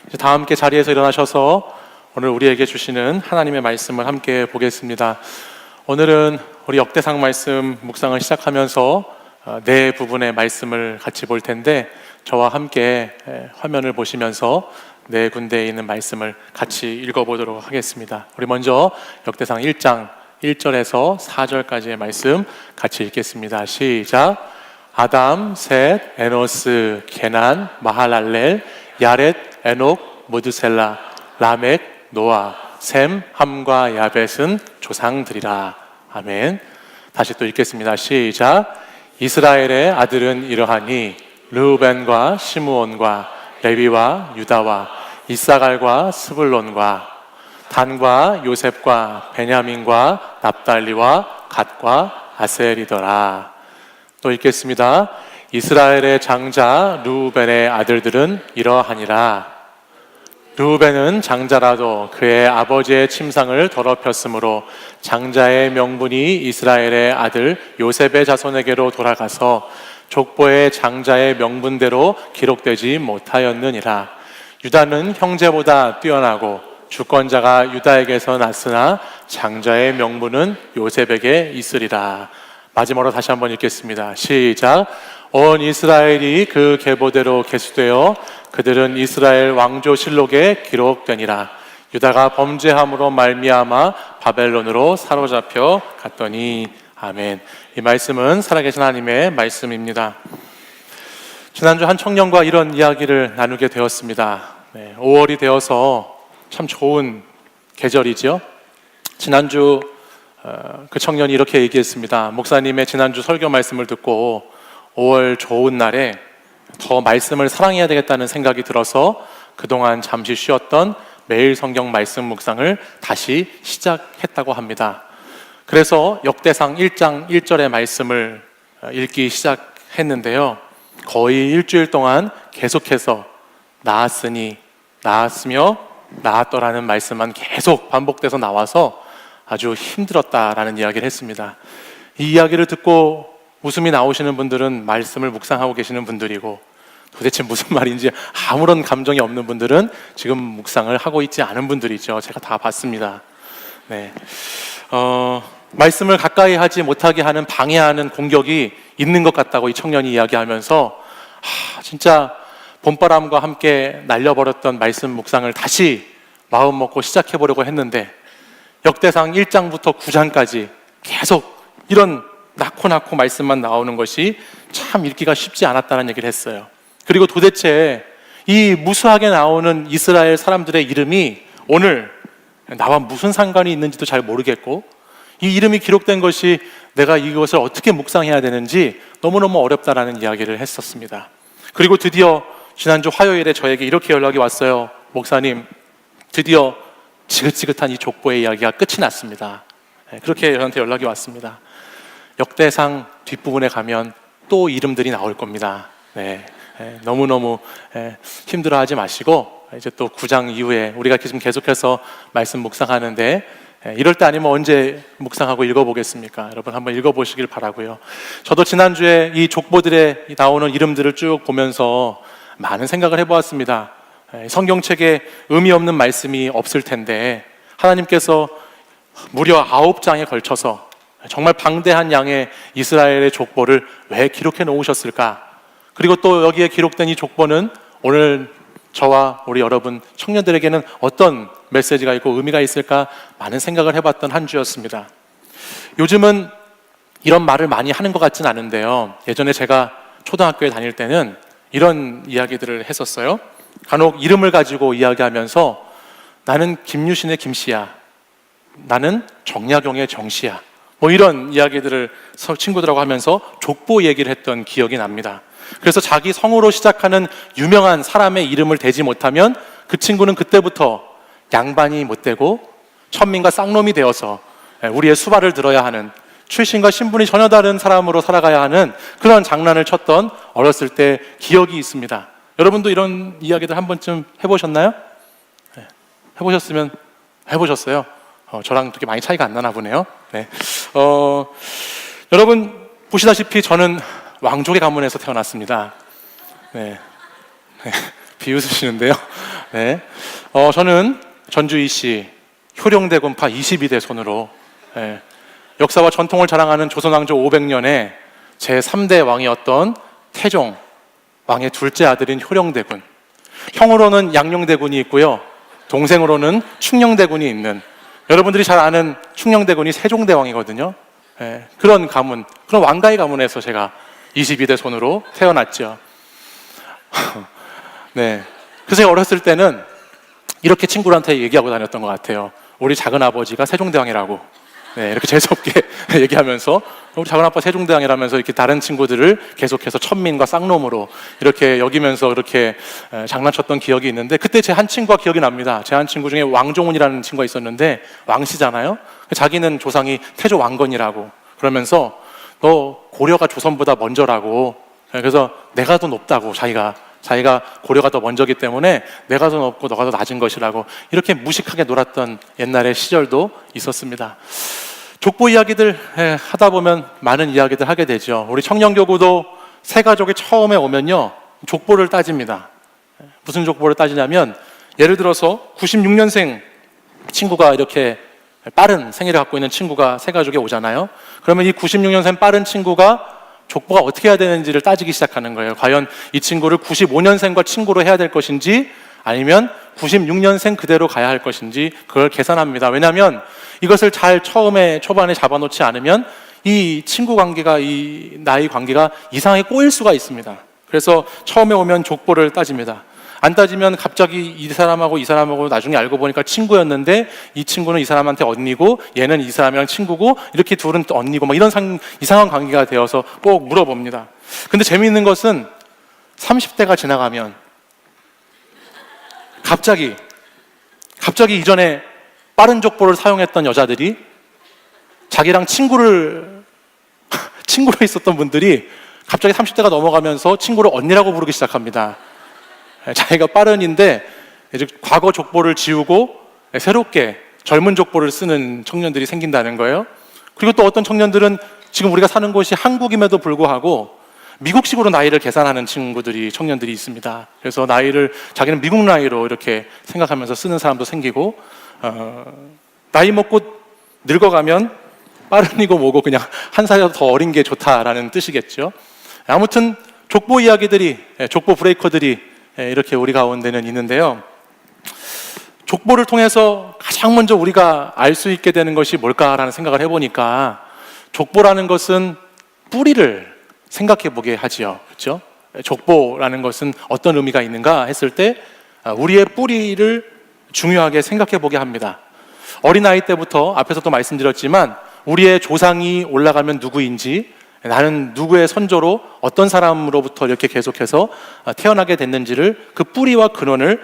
이제 다 함께 자리에서 일어나셔서 오늘 우리에게 주시는 하나님의 말씀을 함께 보겠습니다. 오늘은 우리 역대상 말씀 묵상을 시작하면서 네 부분의 말씀을 같이 볼 텐데, 저와 함께 화면을 보시면서 네 군데에 있는 말씀을 같이 읽어보도록 하겠습니다. 우리 먼저 역대상 1장 1절에서 4절까지의 말씀 같이 읽겠습니다. 시작. 아담, 셋, 에노스, 게난, 마할랄렐, 야렛, 에녹, 무드셀라, 라멕, 노아, 셈, 함과 야벳은 조상들이라. 아멘. 다시 또 읽겠습니다. 시작. 이스라엘의 아들은 이러하니 르우벤과 시므온과 레위와 유다와 이사갈과 스불론과 단과 요셉과 베냐민과 납달리와 갓과 아셀이더라. 또 읽겠습니다. 이스라엘의 장자 르우벤의 아들들은 이러하니라. 르우벤은 장자라도 그의 아버지의 침상을 더럽혔으므로 장자의 명분이 이스라엘의 아들 요셉의 자손에게로 돌아가서 족보의 장자의 명분대로 기록되지 못하였느니라. 유다는 형제보다 뛰어나고 주권자가 유다에게서 났으나 장자의 명분은 요셉에게 있으리라. 마지막으로 다시 한번 읽겠습니다. 시작. 온 이스라엘이 그 계보대로 계수되어 그들은 이스라엘 왕조실록에 기록되니라. 유다가 범죄함으로 말미암아 바벨론으로 사로잡혀 갔더니. 아멘. 이 말씀은 살아계신 하나님의 말씀입니다. 지난주 한 청년과 이런 이야기를 나누게 되었습니다. 5월이 되어서 참 좋은 계절이죠. 지난주 그 청년이 이렇게 얘기했습니다. 목사님의 지난주 설교 말씀을 듣고 5월 좋은 날에 더 말씀을 사랑해야 되겠다는 생각이 들어서 그동안 잠시 쉬었던 매일 성경 말씀 묵상을 다시 시작했다고 합니다. 그래서 역대상 1장 1절의 말씀을 읽기 시작했는데요, 거의 일주일 동안 계속해서 나았으니, 나았으며 나았더라는 말씀만 계속 반복돼서 나와서 아주 힘들었다라는 이야기를 했습니다. 이 이야기를 듣고 웃음이 나오시는 분들은 말씀을 묵상하고 계시는 분들이고, 도대체 무슨 말인지 아무런 감정이 없는 분들은 지금 묵상을 하고 있지 않은 분들이죠. 제가 다 봤습니다. 말씀을 가까이 하지 못하게 하는, 방해하는 공격이 있는 것 같다고 이 청년이 이야기하면서 진짜 봄바람과 함께 날려버렸던 말씀 묵상을 다시 마음 먹고 시작해보려고 했는데, 역대상 1장부터 9장까지 계속 이런 낳고 말씀만 나오는 것이 참 읽기가 쉽지 않았다는 얘기를 했어요. 그리고 도대체 이 무수하게 나오는 이스라엘 사람들의 이름이 오늘 나와 무슨 상관이 있는지도 잘 모르겠고, 이 이름이 기록된 것이 내가 이것을 어떻게 묵상해야 되는지 너무너무 어렵다라는 이야기를 했었습니다. 그리고 드디어 지난주 화요일에 저에게 이렇게 연락이 왔어요. 목사님, 드디어 지긋지긋한 이 족보의 이야기가 끝이 났습니다. 그렇게 저한테 연락이 왔습니다. 역대상 뒷부분에 가면 또 이름들이 나올 겁니다. 너무너무 힘들어하지 마시고, 이제 또 9장 이후에 우리가 지금 계속해서 말씀 묵상하는데, 이럴 때 아니면 언제 묵상하고 읽어보겠습니까? 여러분 한번 읽어보시길 바라고요. 저도 지난주에 이 족보들에 나오는 이름들을 쭉 보면서 많은 생각을 해보았습니다. 성경책에 의미 없는 말씀이 없을 텐데 하나님께서 무려 9장에 걸쳐서 정말 방대한 양의 이스라엘의 족보를 왜 기록해 놓으셨을까? 그리고 또 여기에 기록된 이 족보는 오늘 저와 우리 여러분 청년들에게는 어떤 메시지가 있고 의미가 있을까 많은 생각을 해봤던 한 주였습니다. 요즘은 이런 말을 많이 하는 것 같진 않은데요, 예전에 제가 초등학교에 다닐 때는 이런 이야기들을 했었어요. 간혹 이름을 가지고 이야기하면서 나는 김유신의 김씨야, 나는 정약용의 정씨야, 이런 이야기들을 친구들하고 하면서 족보 얘기를 했던 기억이 납니다. 그래서 자기 성으로 시작하는 유명한 사람의 이름을 대지 못하면 그 친구는 그때부터 양반이 못 되고 천민과 쌍놈이 되어서 우리의 수발을 들어야 하는, 출신과 신분이 전혀 다른 사람으로 살아가야 하는 그런 장난을 쳤던 어렸을 때 기억이 있습니다. 여러분도 이런 이야기들 한 번쯤 해보셨나요? 해보셨으면 해보셨어요? 저랑 그렇게 많이 차이가 안 나나 보네요. 여러분 보시다시피 저는 왕족의 가문에서 태어났습니다. 비웃으시는데요. 네. 저는 전주이씨 효령대군파 22대 손으로 역사와 전통을 자랑하는 조선왕조 500년에 제3대 왕이었던 태종 왕의 둘째 아들인 효령대군, 형으로는 양녕대군이 있고요, 동생으로는 충녕대군이 있는, 여러분들이 잘 아는 충녕대군이 세종대왕이거든요. 그런 가문, 그런 왕가의 가문에서 제가 22대 손으로 태어났죠. 네. 그래서 제가 어렸을 때는 이렇게 친구들한테 얘기하고 다녔던 것 같아요. 우리 작은 아버지가 세종대왕이라고. 네, 이렇게 재수없게 얘기하면서 우리 작은 아빠 세종대왕이라면서 이렇게 다른 친구들을 계속해서 천민과 쌍놈으로 이렇게 여기면서 이렇게 장난쳤던 기억이 있는데, 그때 제 한 친구가 기억이 납니다. 제 한 친구 중에 왕종훈이라는 친구가 있었는데, 왕씨잖아요. 자기는 조상이 태조 왕건이라고 그러면서 너 고려가 조선보다 먼저라고. 그래서 내가 더 높다고, 자기가 고려가 더 먼저기 때문에 내가 더 높고 너가 더 낮은 것이라고 이렇게 무식하게 놀았던 옛날의 시절도 있었습니다. 족보 이야기들 하다 보면 많은 이야기들 하게 되죠. 우리 청년교구도 새 가족이 처음에 오면요, 족보를 따집니다. 무슨 족보를 따지냐면, 예를 들어서 96년생 친구가, 이렇게 빠른 생일을 갖고 있는 친구가 새 가족에 오잖아요. 그러면 이 96년생 빠른 친구가 족보가 어떻게 해야 되는지를 따지기 시작하는 거예요. 과연 이 친구를 95년생과 친구로 해야 될 것인지, 아니면 96년생 그대로 가야 할 것인지, 그걸 계산합니다. 왜냐하면 이것을 잘 초반에 잡아놓지 않으면 이 친구 관계가, 이 나이 관계가 이상하게 꼬일 수가 있습니다. 그래서 처음에 오면 족보를 따집니다. 안 따지면 갑자기 이 사람하고 나중에 알고 보니까 친구였는데, 이 친구는 이 사람한테 언니고 얘는 이 사람이랑 친구고, 이렇게 둘은 또 언니고, 막 이런 이상한 관계가 되어서 꼭 물어봅니다. 근데 재미있는 것은 30대가 지나가면 갑자기 이전에 빠른 족보를 사용했던 여자들이 자기랑 친구로 있었던 분들이 갑자기 30대가 넘어가면서 친구를 언니라고 부르기 시작합니다. 자기가 빠른인데 이제 과거 족보를 지우고 새롭게 젊은 족보를 쓰는 청년들이 생긴다는 거예요. 그리고 또 어떤 청년들은 지금 우리가 사는 곳이 한국임에도 불구하고 미국식으로 나이를 계산하는 청년들이 있습니다. 그래서 자기는 미국 나이로 이렇게 생각하면서 쓰는 사람도 생기고, 나이 먹고 늙어가면 빠른이고 뭐고 그냥 한 살이라도 더 어린 게 좋다라는 뜻이겠죠. 아무튼 족보 이야기들이, 족보 브레이커들이 이렇게 우리 가운데는 있는데요. 족보를 통해서 가장 먼저 우리가 알 수 있게 되는 것이 뭘까라는 생각을 해보니까, 족보라는 것은 뿌리를 생각해 보게 하지요. 그렇죠? 족보라는 것은 어떤 의미가 있는가 했을 때 우리의 뿌리를 중요하게 생각해 보게 합니다. 어린아이 때부터 앞에서도 말씀드렸지만 우리의 조상이 올라가면 누구인지, 나는 누구의 선조로 어떤 사람으로부터 이렇게 계속해서 태어나게 됐는지를, 그 뿌리와 근원을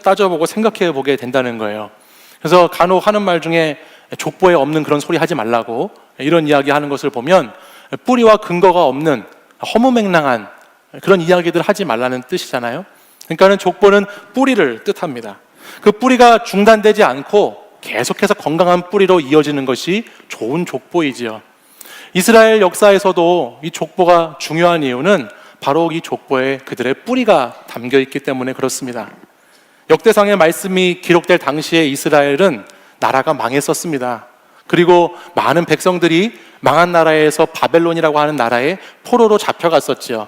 따져보고 생각해 보게 된다는 거예요. 그래서 간혹 하는 말 중에 족보에 없는 그런 소리 하지 말라고 이런 이야기 하는 것을 보면, 뿌리와 근거가 없는 허무맹랑한 그런 이야기들 하지 말라는 뜻이잖아요. 그러니까는 족보는 뿌리를 뜻합니다. 그 뿌리가 중단되지 않고 계속해서 건강한 뿌리로 이어지는 것이 좋은 족보이지요. 이스라엘 역사에서도 이 족보가 중요한 이유는 바로 이 족보에 그들의 뿌리가 담겨 있기 때문에 그렇습니다. 역대상의 말씀이 기록될 당시에 이스라엘은 나라가 망했었습니다. 그리고 많은 백성들이 망한 나라에서 바벨론이라고 하는 나라에 포로로 잡혀갔었죠.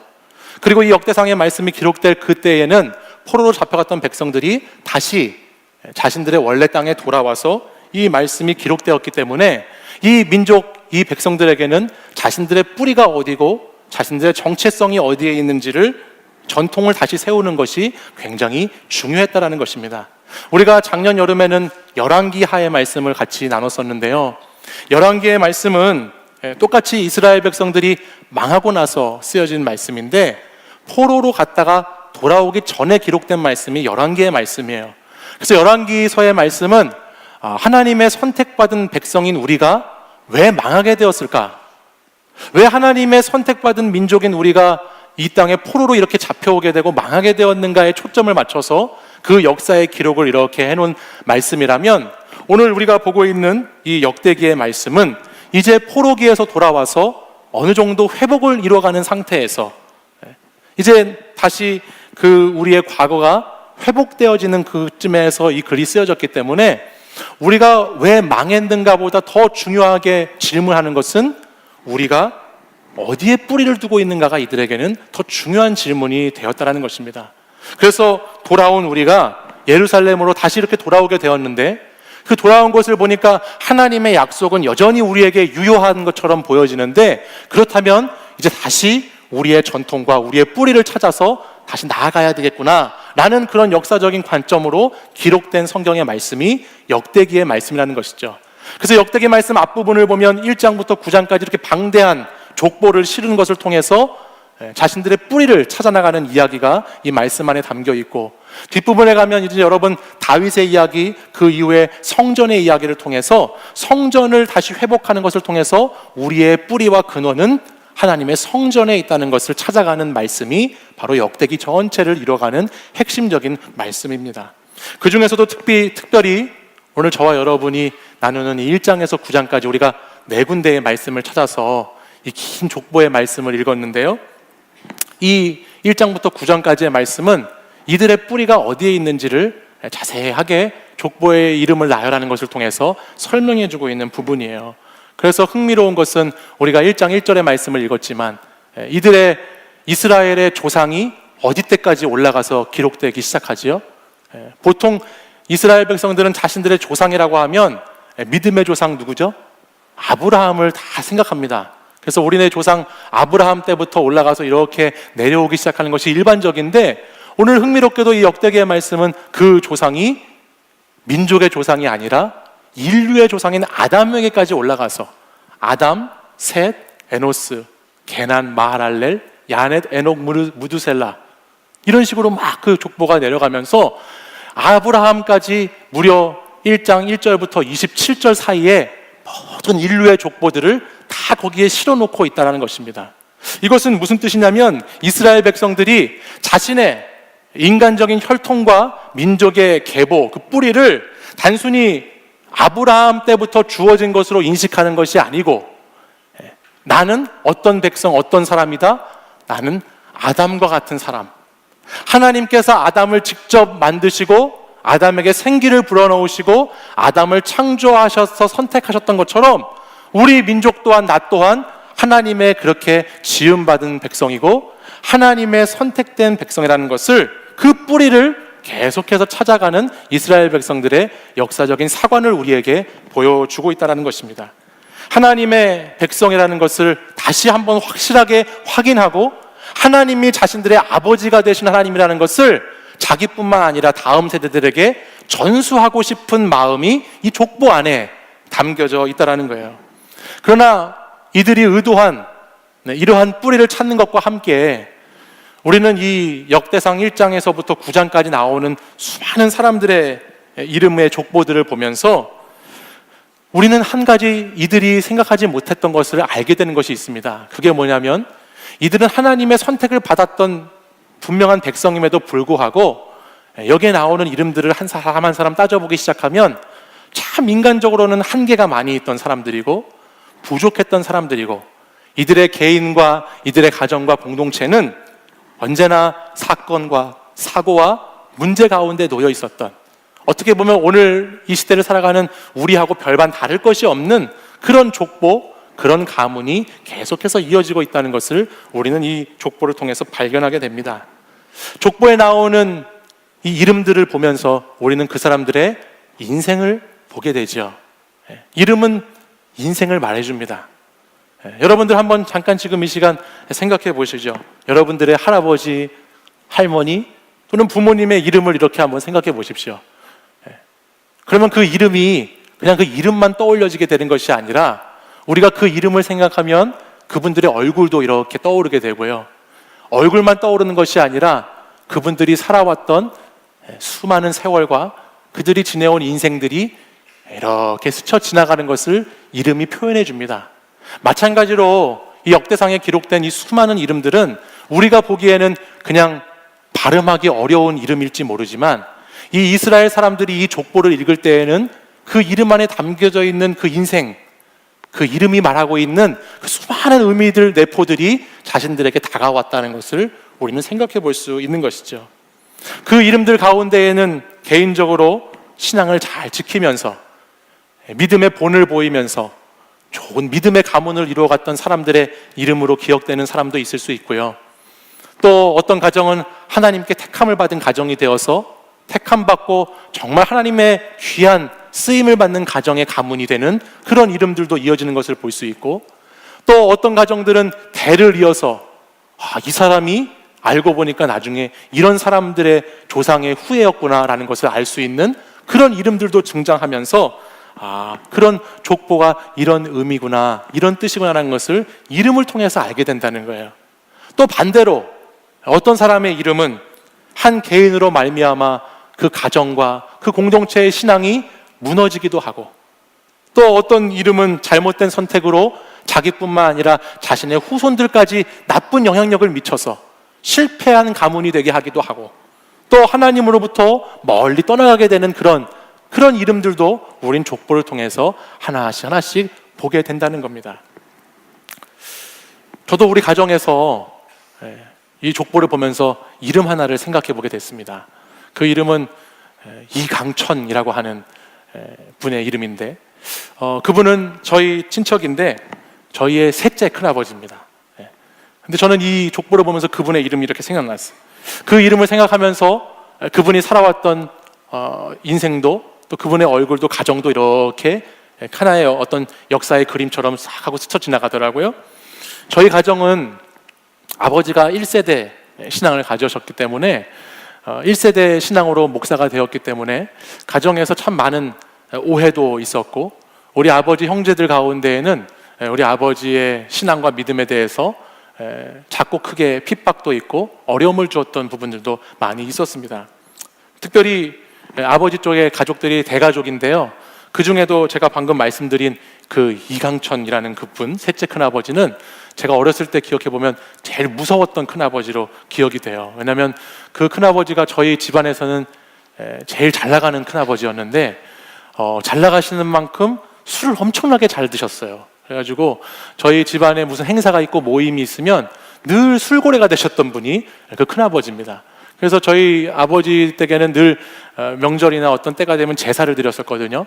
그리고 이 역대상의 말씀이 기록될 그때에는 포로로 잡혀갔던 백성들이 다시 자신들의 원래 땅에 돌아와서 이 말씀이 기록되었기 때문에 이 민족, 이 백성들에게는 자신들의 뿌리가 어디고 자신들의 정체성이 어디에 있는지를, 전통을 다시 세우는 것이 굉장히 중요했다라는 것입니다. 우리가 작년 여름에는 열왕기하의 말씀을 같이 나눴었는데요. 열왕기의 말씀은 똑같이 이스라엘 백성들이 망하고 나서 쓰여진 말씀인데, 포로로 갔다가 돌아오기 전에 기록된 말씀이 열왕기의 말씀이에요. 그래서 열왕기서의 말씀은 하나님의 선택받은 백성인 우리가 왜 망하게 되었을까? 왜 하나님의 선택받은 민족인 우리가 이 땅에 포로로 이렇게 잡혀오게 되고 망하게 되었는가에 초점을 맞춰서 그 역사의 기록을 이렇게 해놓은 말씀이라면, 오늘 우리가 보고 있는 이 역대기의 말씀은 이제 포로기에서 돌아와서 어느 정도 회복을 이뤄가는 상태에서 이제 다시 그 우리의 과거가 회복되어지는 그쯤에서 이 글이 쓰여졌기 때문에 우리가 왜 망했는가 보다 더 중요하게 질문하는 것은 우리가 어디에 뿌리를 두고 있는가가 이들에게는 더 중요한 질문이 되었다는 것입니다. 그래서 돌아온 우리가 예루살렘으로 다시 이렇게 돌아오게 되었는데, 그 돌아온 것을 보니까 하나님의 약속은 여전히 우리에게 유효한 것처럼 보여지는데, 그렇다면 이제 다시 우리의 전통과 우리의 뿌리를 찾아서 다시 나아가야 되겠구나 라는 그런 역사적인 관점으로 기록된 성경의 말씀이 역대기의 말씀이라는 것이죠. 그래서 역대기 말씀 앞부분을 보면 1장부터 9장까지 이렇게 방대한 족보를 실은 것을 통해서 자신들의 뿌리를 찾아나가는 이야기가 이 말씀 안에 담겨 있고, 뒷부분에 가면 이제 여러분 다윗의 이야기, 그 이후에 성전의 이야기를 통해서 성전을 다시 회복하는 것을 통해서 우리의 뿌리와 근원은 하나님의 성전에 있다는 것을 찾아가는 말씀이 바로 역대기 전체를 이뤄가는 핵심적인 말씀입니다. 그 중에서도 특별히 오늘 저와 여러분이 나누는 이 1장에서 9장까지 우리가 4군데의 말씀을 찾아서 이 긴 족보의 말씀을 읽었는데요, 이 1장부터 9장까지의 말씀은 이들의 뿌리가 어디에 있는지를 자세하게 족보의 이름을 나열하는 것을 통해서 설명해 주고 있는 부분이에요. 그래서 흥미로운 것은 우리가 1장 1절의 말씀을 읽었지만 이들의 이스라엘의 조상이 어디 때까지 올라가서 기록되기 시작하지요? 보통 이스라엘 백성들은 자신들의 조상이라고 하면 믿음의 조상 누구죠? 아브라함을 다 생각합니다. 그래서 우리네 조상 아브라함 때부터 올라가서 이렇게 내려오기 시작하는 것이 일반적인데, 오늘 흥미롭게도 이 역대기의 말씀은 그 조상이 민족의 조상이 아니라 인류의 조상인 아담에게까지 올라가서 아담, 셋, 에노스, 게난, 마하랄렐, 야넷, 에녹, 무두셀라 이런 식으로 막 그 족보가 내려가면서 아브라함까지 무려 1장 1절부터 27절 사이에 모든 인류의 족보들을 다 거기에 실어놓고 있다는 것입니다. 이것은 무슨 뜻이냐면 이스라엘 백성들이 자신의 인간적인 혈통과 민족의 계보, 그 뿌리를 단순히 아브라함 때부터 주어진 것으로 인식하는 것이 아니고, 나는 어떤 백성, 어떤 사람이다? 나는 아담과 같은 사람. 하나님께서 아담을 직접 만드시고 아담에게 생기를 불어넣으시고 아담을 창조하셔서 선택하셨던 것처럼 우리 민족 또한 나 또한 하나님의 그렇게 지음받은 백성이고 하나님의 선택된 백성이라는 것을, 그 뿌리를 계속해서 찾아가는 이스라엘 백성들의 역사적인 사관을 우리에게 보여주고 있다는 것입니다. 하나님의 백성이라는 것을 다시 한번 확실하게 확인하고 하나님이 자신들의 아버지가 되신 하나님이라는 것을 자기뿐만 아니라 다음 세대들에게 전수하고 싶은 마음이 이 족보 안에 담겨져 있다는 거예요. 그러나 이들이 의도한 이러한 뿌리를 찾는 것과 함께 우리는 이 역대상 1장에서부터 9장까지 나오는 수많은 사람들의 이름의 족보들을 보면서 우리는 한 가지 이들이 생각하지 못했던 것을 알게 되는 것이 있습니다. 그게 뭐냐면 이들은 하나님의 선택을 받았던 분명한 백성임에도 불구하고 여기에 나오는 이름들을 한 사람 한 사람 따져보기 시작하면 참 인간적으로는 한계가 많이 있던 사람들이고 부족했던 사람들이고, 이들의 개인과 이들의 가정과 공동체는 언제나 사건과 사고와 문제 가운데 놓여 있었던, 어떻게 보면 오늘 이 시대를 살아가는 우리하고 별반 다를 것이 없는 그런 족보, 그런 가문이 계속해서 이어지고 있다는 것을 우리는 이 족보를 통해서 발견하게 됩니다. 족보에 나오는 이 이름들을 보면서 우리는 그 사람들의 인생을 보게 되죠. 이름은 인생을 말해줍니다. 여러분들 한번 잠깐 지금 이 시간 생각해 보시죠. 여러분들의 할아버지, 할머니 또는 부모님의 이름을 이렇게 한번 생각해 보십시오. 그러면 그 이름이 그냥 그 이름만 떠올려지게 되는 것이 아니라 우리가 그 이름을 생각하면 그분들의 얼굴도 이렇게 떠오르게 되고요. 얼굴만 떠오르는 것이 아니라 그분들이 살아왔던 수많은 세월과 그들이 지내온 인생들이 이렇게 스쳐 지나가는 것을 이름이 표현해 줍니다. 마찬가지로 이 역대상에 기록된 이 수많은 이름들은 우리가 보기에는 그냥 발음하기 어려운 이름일지 모르지만 이 이스라엘 사람들이 이 족보를 읽을 때에는 그 이름 안에 담겨져 있는 그 인생, 그 이름이 말하고 있는 그 수많은 의미들, 내포들이 자신들에게 다가왔다는 것을 우리는 생각해 볼 수 있는 것이죠. 그 이름들 가운데에는 개인적으로 신앙을 잘 지키면서 믿음의 본을 보이면서 좋은 믿음의 가문을 이루어갔던 사람들의 이름으로 기억되는 사람도 있을 수 있고요. 또 어떤 가정은 하나님께 택함을 받은 가정이 되어서 택함받고 정말 하나님의 귀한 쓰임을 받는 가정의 가문이 되는 그런 이름들도 이어지는 것을 볼 수 있고, 또 어떤 가정들은 대를 이어서 이 사람이 알고 보니까 나중에 이런 사람들의 조상의 후예였구나라는 것을 알 수 있는 그런 이름들도 등장하면서 그런 족보가 이런 의미구나, 이런 뜻이구나라는 것을 이름을 통해서 알게 된다는 거예요. 또 반대로 어떤 사람의 이름은 한 개인으로 말미암아 그 가정과 그 공동체의 신앙이 무너지기도 하고, 또 어떤 이름은 잘못된 선택으로 자기뿐만 아니라 자신의 후손들까지 나쁜 영향력을 미쳐서 실패한 가문이 되게 하기도 하고, 또 하나님으로부터 멀리 떠나가게 되는 그런 이름들도 우린 족보를 통해서 하나씩 보게 된다는 겁니다. 저도 우리 가정에서 이 족보를 보면서 이름 하나를 생각해 보게 됐습니다. 그 이름은 이강천이라고 하는 분의 이름인데, 그분은 저희 친척인데 저희의 셋째 큰아버지입니다. 근데 저는 이 족보를 보면서 그분의 이름이 이렇게 생각났어요. 그 이름을 생각하면서 그분이 살아왔던 인생도, 또 그분의 얼굴도, 가정도 이렇게 하나의 어떤 역사의 그림처럼 싹 하고 스쳐 지나가더라고요. 저희 가정은 아버지가 1세대 신앙을 가져셨기 때문에 1세대 신앙으로 목사가 되었기 때문에 가정에서 참 많은 오해도 있었고, 우리 아버지 형제들 가운데에는 우리 아버지의 신앙과 믿음에 대해서 작고 크게 핍박도 있고 어려움을 주었던 부분들도 많이 있었습니다. 특별히 아버지 쪽의 가족들이 대가족인데요, 그 중에도 제가 방금 말씀드린 그 이강천이라는 그분, 셋째 큰아버지는 제가 어렸을 때 기억해보면 제일 무서웠던 큰아버지로 기억이 돼요. 왜냐하면 그 큰아버지가 저희 집안에서는 제일 잘 나가는 큰아버지였는데, 잘 나가시는 만큼 술을 엄청나게 잘 드셨어요. 그래가지고 저희 집안에 무슨 행사가 있고 모임이 있으면 늘 술고래가 되셨던 분이 그 큰아버지입니다. 그래서 저희 아버지 댁에는 늘 명절이나 어떤 때가 되면 제사를 드렸었거든요.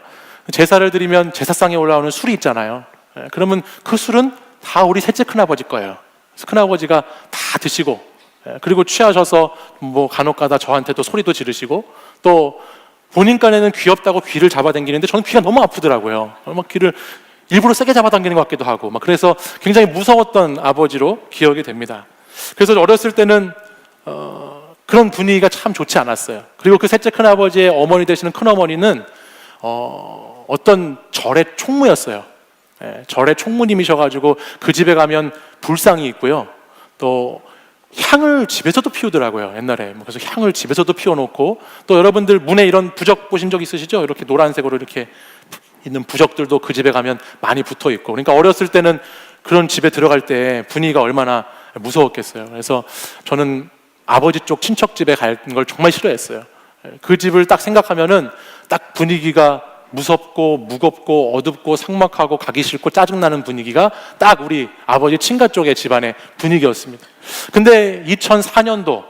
제사를 드리면 제사상에 올라오는 술이 있잖아요. 그러면 그 술은 다 우리 셋째 큰아버지 거예요. 그래서 큰아버지가 다 드시고, 그리고 취하셔서 뭐 간혹가다 저한테도 소리도 지르시고, 또 본인 간에는 귀엽다고 귀를 잡아당기는데 저는 귀가 너무 아프더라고요. 막 귀를 일부러 세게 잡아당기는 것 같기도 하고, 그래서 굉장히 무서웠던 아버지로 기억이 됩니다. 그래서 어렸을 때는 그런 분위기가 참 좋지 않았어요. 그리고 그 셋째 큰아버지의 어머니 되시는 큰어머니는 어떤 절의 총무였어요. 절의 총무님이셔가지고 그 집에 가면 불상이 있고요, 또 향을 집에서도 피우더라고요, 옛날에. 그래서 향을 집에서도 피워놓고, 또 여러분들 문에 이런 부적 보신 적 있으시죠? 이렇게 노란색으로 이렇게 있는 부적들도 그 집에 가면 많이 붙어 있고, 그러니까 어렸을 때는 그런 집에 들어갈 때 분위기가 얼마나 무서웠겠어요. 그래서 저는 아버지 쪽 친척 집에 가는 걸 정말 싫어했어요. 그 집을 딱 생각하면은 딱 분위기가 무섭고 무겁고 어둡고 삭막하고 가기 싫고 짜증나는 분위기가 딱 우리 아버지 친가 쪽의 집안의 분위기였습니다. 근데 2004년도,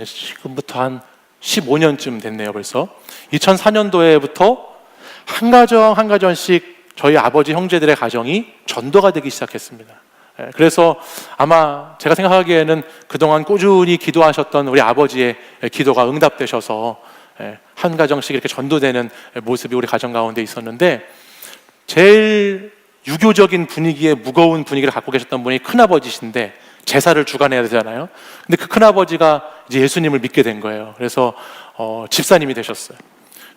지금부터 한 15년쯤 됐네요 벌써. 2004년도에부터 한 가정 한 가정씩 저희 아버지 형제들의 가정이 전도가 되기 시작했습니다. 그래서 아마 제가 생각하기에는 그동안 꾸준히 기도하셨던 우리 아버지의 기도가 응답되셔서 한 가정씩 이렇게 전도되는 모습이 우리 가정 가운데 있었는데, 제일 유교적인 분위기에 무거운 분위기를 갖고 계셨던 분이 큰아버지신데 제사를 주관해야 되잖아요. 근데 그 큰아버지가 이제 예수님을 믿게 된 거예요. 그래서 집사님이 되셨어요.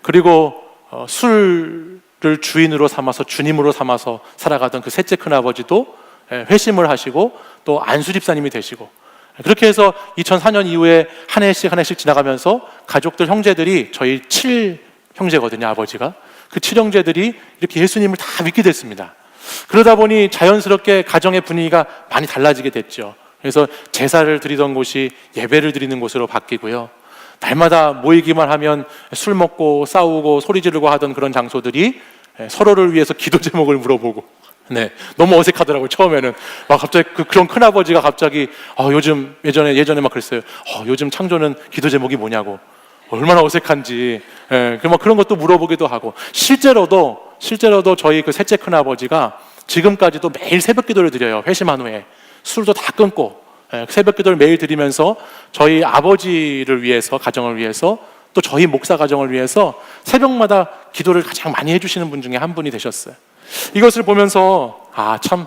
그리고 술을 주인으로 삼아서 주님으로 삼아서 살아가던 그 셋째 큰아버지도 회심을 하시고 또 안수 집사님이 되시고, 그렇게 해서 2004년 이후에 한 해씩 지나가면서 가족들, 형제들이, 저희 7형제거든요 아버지가, 그 7형제들이 이렇게 예수님을 다 믿게 됐습니다. 그러다 보니 자연스럽게 가정의 분위기가 많이 달라지게 됐죠. 그래서 제사를 드리던 곳이 예배를 드리는 곳으로 바뀌고요, 날마다 모이기만 하면 술 먹고 싸우고 소리 지르고 하던 그런 장소들이 서로를 위해서 기도 제목을 물어보고, 네, 너무 어색하더라고요. 처음에는 막 갑자기 그런 큰 아버지가 갑자기 요즘 예전에 막 그랬어요. 요즘 창조는 기도 제목이 뭐냐고, 얼마나 어색한지. 예, 그런 것도 물어보기도 하고, 실제로도 저희 그 셋째 큰 아버지가 지금까지도 매일 새벽 기도를 드려요. 회심한 후에 술도 다 끊고 새벽 기도를 매일 드리면서 저희 아버지를 위해서, 가정을 위해서, 또 저희 목사 가정을 위해서 새벽마다 기도를 가장 많이 해주시는 분 중에 한 분이 되셨어요. 이것을 보면서 참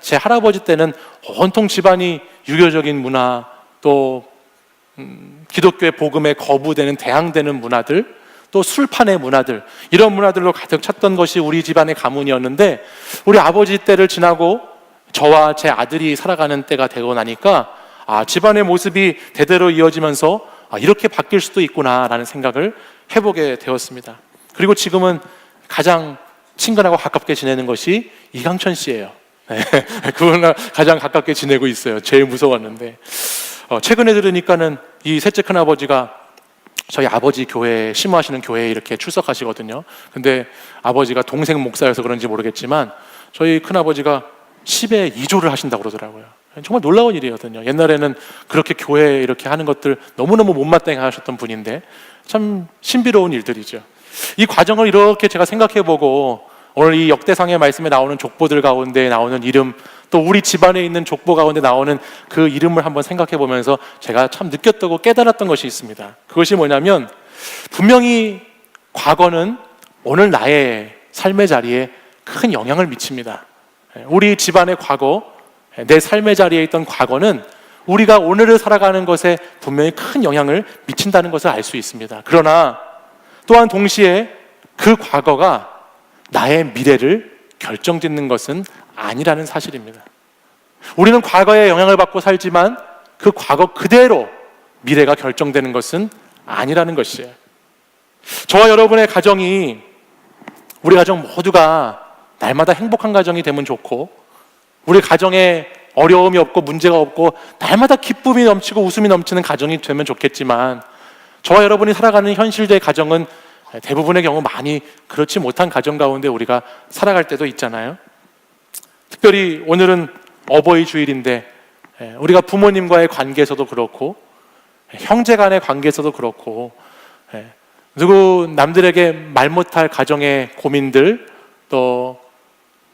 제 할아버지 때는 온통 집안이 유교적인 문화, 또 기독교의 복음에 거부되는, 대항되는 문화들, 또 술판의 문화들, 이런 문화들로 가득 찼던 것이 우리 집안의 가문이었는데, 우리 아버지 때를 지나고 저와 제 아들이 살아가는 때가 되고 나니까 집안의 모습이 대대로 이어지면서 이렇게 바뀔 수도 있구나라는 생각을 해보게 되었습니다. 그리고 지금은 가장 친근하고 가깝게 지내는 것이 이강천 씨예요. 그분과 가장 가깝게 지내고 있어요. 제일 무서웠는데 최근에 들으니까는 이 셋째 큰아버지가 저희 아버지 교회에, 심호하시는 교회에 이렇게 출석하시거든요. 근데 아버지가 동생 목사여서 그런지 모르겠지만 저희 큰아버지가 10에 2조를 하신다고 그러더라고요. 정말 놀라운 일이거든요. 옛날에는 그렇게 교회에 이렇게 하는 것들 너무너무 못마땅해 하셨던 분인데 참 신비로운 일들이죠. 이 과정을 이렇게 제가 생각해보고, 오늘 이 역대상의 말씀에 나오는 족보들 가운데 나오는 이름, 또 우리 집안에 있는 족보 가운데 나오는 그 이름을 한번 생각해보면서 제가 참 느꼈다고 깨달았던 것이 있습니다. 그것이 뭐냐면, 분명히 과거는 오늘 나의 삶의 자리에 큰 영향을 미칩니다. 우리 집안의 과거, 내 삶의 자리에 있던 과거는 우리가 오늘을 살아가는 것에 분명히 큰 영향을 미친다는 것을 알 수 있습니다. 그러나 또한 동시에 그 과거가 나의 미래를 결정짓는 것은 아니라는 사실입니다. 우리는 과거에 영향을 받고 살지만 그 과거 그대로 미래가 결정되는 것은 아니라는 것이에요. 저와 여러분의 가정이, 우리 가정 모두가 날마다 행복한 가정이 되면 좋고, 우리 가정에 어려움이 없고 문제가 없고 날마다 기쁨이 넘치고 웃음이 넘치는 가정이 되면 좋겠지만, 저와 여러분이 살아가는 현실의 가정은 대부분의 경우 많이 그렇지 못한 가정 가운데 우리가 살아갈 때도 있잖아요. 특별히 오늘은 어버이 주일인데 우리가 부모님과의 관계에서도 그렇고, 형제 간의 관계에서도 그렇고, 누구 남들에게 말 못할 가정의 고민들, 또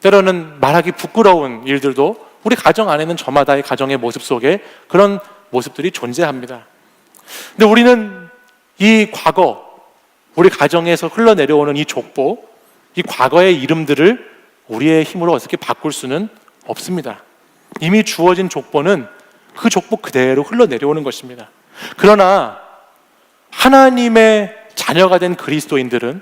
때로는 말하기 부끄러운 일들도 우리 가정 안에는 저마다의 가정의 모습 속에 그런 모습들이 존재합니다. 근데 우리는 이 과거, 우리 가정에서 흘러내려오는 이 족보, 이 과거의 이름들을 우리의 힘으로 어떻게 바꿀 수는 없습니다. 이미 주어진 족보는 그 족보 그대로 흘러내려오는 것입니다. 그러나 하나님의 자녀가 된 그리스도인들은,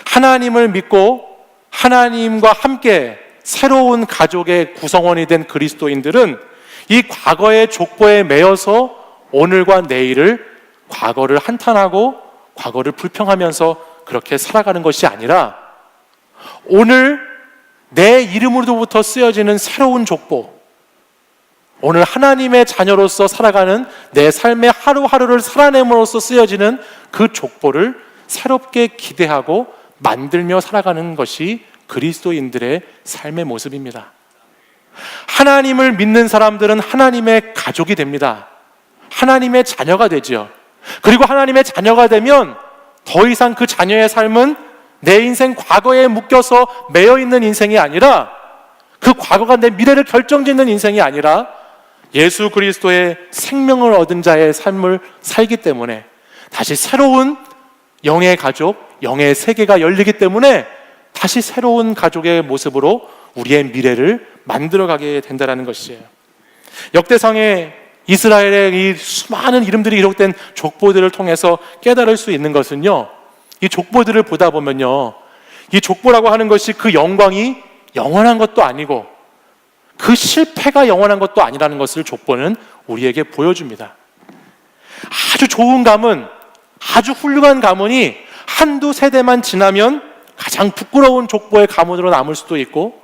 하나님을 믿고 하나님과 함께 새로운 가족의 구성원이 된 그리스도인들은 이 과거의 족보에 매여서 오늘과 내일을, 과거를 한탄하고 과거를 불평하면서 그렇게 살아가는 것이 아니라, 오늘 내 이름으로부터 쓰여지는 새로운 족보, 오늘 하나님의 자녀로서 살아가는 내 삶의 하루하루를 살아냄으로써 쓰여지는 그 족보를 새롭게 기대하고 만들며 살아가는 것이 그리스도인들의 삶의 모습입니다. 하나님을 믿는 사람들은 하나님의 가족이 됩니다. 하나님의 자녀가 되지요. 그리고 하나님의 자녀가 되면 더 이상 그 자녀의 삶은 내 인생 과거에 묶여서 매여있는 인생이 아니라, 그 과거가 내 미래를 결정짓는 인생이 아니라 예수 그리스도의 생명을 얻은 자의 삶을 살기 때문에 다시 새로운 영의 가족, 영의 세계가 열리기 때문에 다시 새로운 가족의 모습으로 우리의 미래를 만들어가게 된다는 것이에요. 역대상의 이스라엘의 이 수많은 이름들이 기록된 족보들을 통해서 깨달을 수 있는 것은요, 이 족보들을 보다 보면요, 이 족보라고 하는 것이 그 영광이 영원한 것도 아니고 그 실패가 영원한 것도 아니라는 것을 족보는 우리에게 보여줍니다. 아주 좋은 가문, 아주 훌륭한 가문이 한두 세대만 지나면 가장 부끄러운 족보의 가문으로 남을 수도 있고,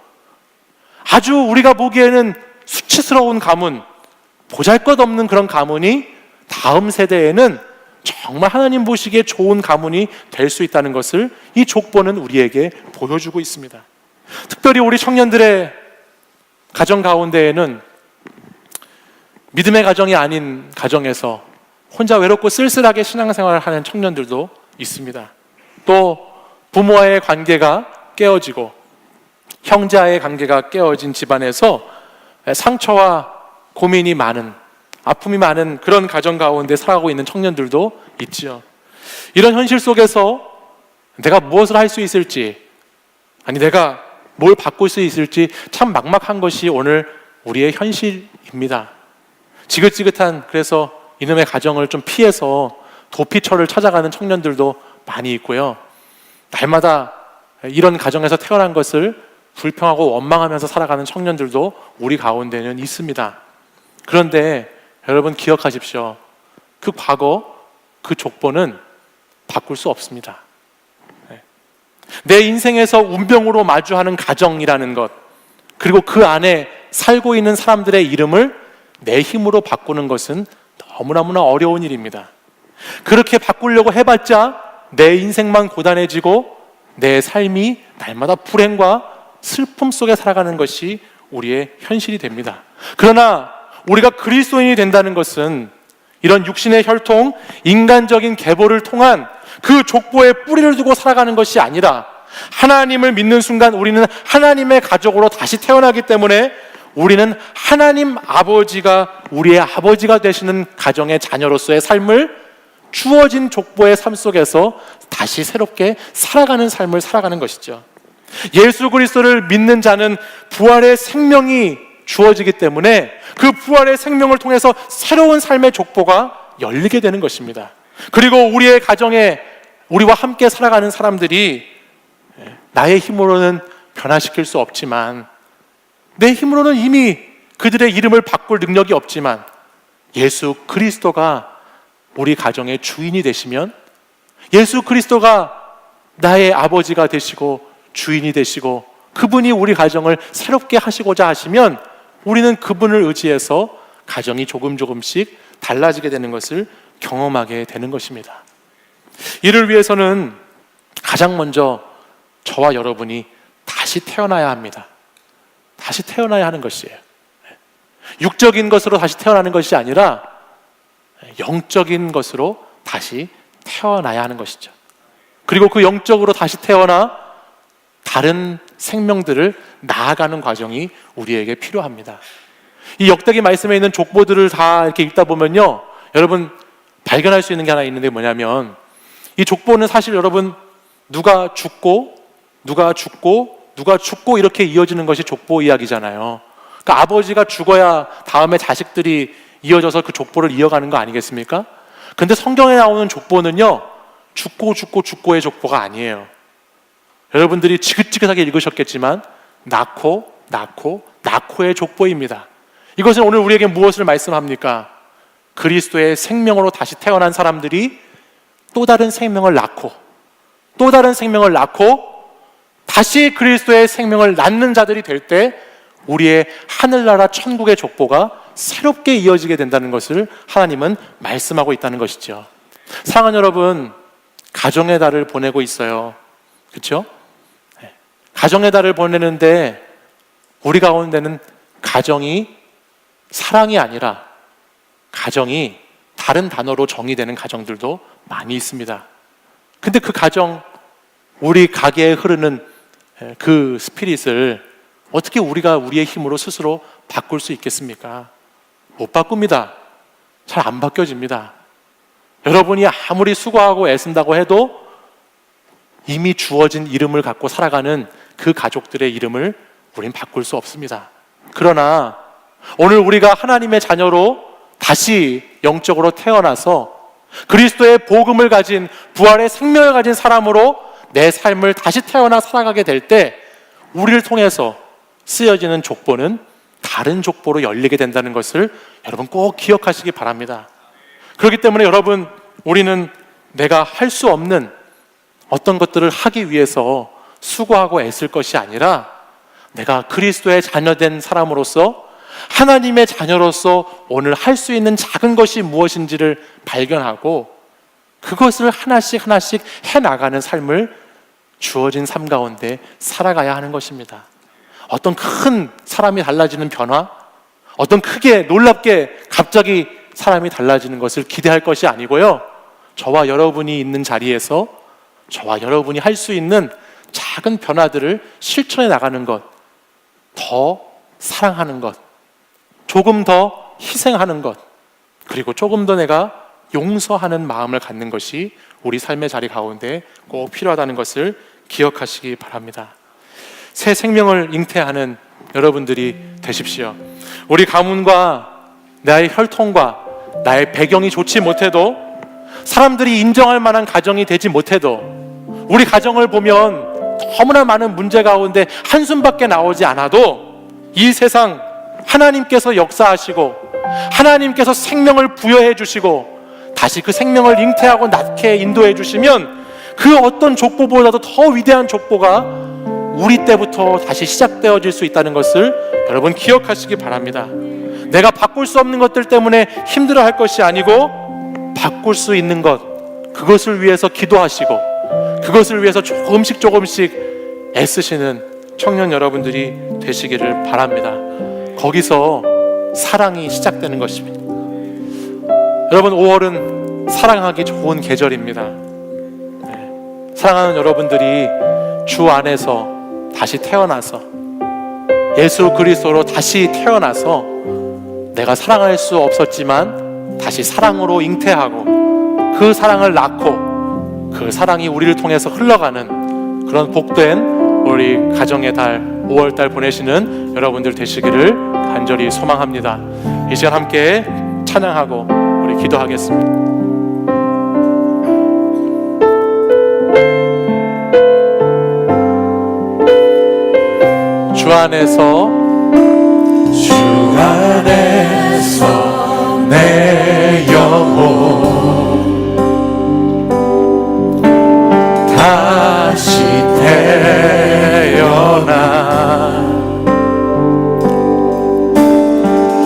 아주 우리가 보기에는 수치스러운 가문, 보잘것없는 그런 가문이 다음 세대에는 정말 하나님 보시기에 좋은 가문이 될 수 있다는 것을 이 족보는 우리에게 보여주고 있습니다. 특별히 우리 청년들의 가정 가운데에는 믿음의 가정이 아닌 가정에서 혼자 외롭고 쓸쓸하게 신앙생활을 하는 청년들도 있습니다. 또 부모와의 관계가 깨어지고 형제와의 관계가 깨어진 집안에서 상처와 고민이 많은, 아픔이 많은 그런 가정 가운데 살아가고 있는 청년들도 있지요. 이런 현실 속에서 내가 무엇을 할 수 있을지, 아니 내가 뭘 바꿀 수 있을지 참 막막한 것이 오늘 우리의 현실입니다. 지긋지긋한, 그래서 이놈의 가정을 좀 피해서 도피처를 찾아가는 청년들도 많이 있고요. 날마다 이런 가정에서 태어난 것을 불평하고 원망하면서 살아가는 청년들도 우리 가운데는 있습니다. 그런데 여러분 기억하십시오. 그 과거, 그 족보는 바꿀 수 없습니다. 내 인생에서 운명으로 마주하는 가정이라는 것, 그리고 그 안에 살고 있는 사람들의 이름을 내 힘으로 바꾸는 것은 너무너무나 어려운 일입니다. 그렇게 바꾸려고 해봤자 내 인생만 고단해지고 내 삶이 날마다 불행과 슬픔 속에 살아가는 것이 우리의 현실이 됩니다. 그러나 우리가 그리스도인이 된다는 것은 이런 육신의 혈통, 인간적인 계보를 통한 그 족보에 뿌리를 두고 살아가는 것이 아니라 하나님을 믿는 순간 우리는 하나님의 가족으로 다시 태어나기 때문에 우리는 하나님 아버지가 우리의 아버지가 되시는 가정의 자녀로서의 삶을 주어진 족보의 삶 속에서 다시 새롭게 살아가는 삶을 살아가는 것이죠. 예수 그리스도를 믿는 자는 부활의 생명이 주어지기 때문에 그 부활의 생명을 통해서 새로운 삶의 족보가 열리게 되는 것입니다. 그리고 우리의 가정에 우리와 함께 살아가는 사람들이 나의 힘으로는 변화시킬 수 없지만, 내 힘으로는 이미 그들의 이름을 바꿀 능력이 없지만 예수 그리스도가 우리 가정의 주인이 되시면, 예수 그리스도가 나의 아버지가 되시고 주인이 되시고 그분이 우리 가정을 새롭게 하시고자 하시면 우리는 그분을 의지해서 가정이 조금씩 달라지게 되는 것을 경험하게 되는 것입니다. 이를 위해서는 가장 먼저 저와 여러분이 다시 태어나야 합니다. 다시 태어나야 하는 것이에요. 육적인 것으로 다시 태어나는 것이 아니라 영적인 것으로 다시 태어나야 하는 것이죠. 그리고 그 영적으로 다시 태어나 다른 생명들을 나아가는 과정이 우리에게 필요합니다. 이 역대기 말씀에 있는 족보들을 다 이렇게 읽다 보면요, 여러분 발견할 수 있는 게 하나 있는데 뭐냐면, 이 족보는 사실 여러분 누가 죽고 이렇게 이어지는 것이 족보 이야기잖아요. 그러니까 아버지가 죽어야 다음에 자식들이 이어져서 그 족보를 이어가는 거 아니겠습니까? 근데 성경에 나오는 족보는요, 죽고의 족보가 아니에요. 여러분들이 지긋지긋하게 읽으셨겠지만 낳고의 족보입니다. 이것은 오늘 우리에게 무엇을 말씀합니까? 그리스도의 생명으로 다시 태어난 사람들이 또 다른 생명을 낳고 다시 그리스도의 생명을 낳는 자들이 될 때 우리의 하늘나라 천국의 족보가 새롭게 이어지게 된다는 것을 하나님은 말씀하고 있다는 것이죠. 사랑하는 여러분, 가정의 달을 보내고 있어요. 그렇죠? 가정의 달을 보내는데 우리 가운데는 가정이 사랑이 아니라 가정이 다른 단어로 정의되는 가정들도 많이 있습니다. 근데 그 가정, 우리 가게에 흐르는 그 스피릿을 어떻게 우리가 우리의 힘으로 스스로 바꿀 수 있겠습니까? 못 바꿉니다. 잘 안 바뀌어집니다. 여러분이 아무리 수고하고 애쓴다고 해도 이미 주어진 이름을 갖고 살아가는 그 가족들의 이름을 우린 바꿀 수 없습니다. 그러나 오늘 우리가 하나님의 자녀로 다시 영적으로 태어나서 그리스도의 복음을 가진, 부활의 생명을 가진 사람으로 내 삶을 다시 태어나 살아가게 될 때 우리를 통해서 쓰여지는 족보는 다른 족보로 열리게 된다는 것을 여러분 꼭 기억하시기 바랍니다. 그렇기 때문에 여러분, 우리는 내가 할 수 없는 어떤 것들을 하기 위해서 수고하고 애쓸 것이 아니라 내가 그리스도의 자녀된 사람으로서, 하나님의 자녀로서 오늘 할 수 있는 작은 것이 무엇인지를 발견하고 그것을 하나씩 해나가는 삶을 주어진 삶 가운데 살아가야 하는 것입니다. 어떤 큰 사람이 달라지는 변화, 어떤 크게 놀랍게 갑자기 사람이 달라지는 것을 기대할 것이 아니고요, 저와 여러분이 있는 자리에서 저와 여러분이 할 수 있는 작은 변화들을 실천해 나가는 것, 더 사랑하는 것, 조금 더 희생하는 것, 그리고 조금 더 내가 용서하는 마음을 갖는 것이 우리 삶의 자리 가운데 꼭 필요하다는 것을 기억하시기 바랍니다. 새 생명을 잉태하는 여러분들이 되십시오. 우리 가문과 나의 혈통과 나의 배경이 좋지 못해도, 사람들이 인정할 만한 가정이 되지 못해도, 우리 가정을 보면 너무나 많은 문제 가운데 한숨밖에 나오지 않아도 이 세상 하나님께서 역사하시고 하나님께서 생명을 부여해 주시고 다시 그 생명을 잉태하고 낳게 인도해 주시면 그 어떤 족보보다도 더 위대한 족보가 우리 때부터 다시 시작되어질 수 있다는 것을 여러분 기억하시기 바랍니다. 내가 바꿀 수 없는 것들 때문에 힘들어할 것이 아니고, 바꿀 수 있는 것, 그것을 위해서 기도하시고 그것을 위해서 조금씩 애쓰시는 청년 여러분들이 되시기를 바랍니다. 거기서 사랑이 시작되는 것입니다. 여러분, 5월은 사랑하기 좋은 계절입니다. 사랑하는 여러분들이 주 안에서 다시 태어나서 예수 그리스도로 다시 태어나서 내가 사랑할 수 없었지만 다시 사랑으로 잉태하고 그 사랑을 낳고 그 사랑이 우리를 통해서 흘러가는 그런 복된 우리 가정의 달 5월달 보내시는 여러분들 되시기를 간절히 소망합니다. 이 시간 함께 찬양하고 우리 기도하겠습니다. 주 안에서 내 영혼 다시 태어나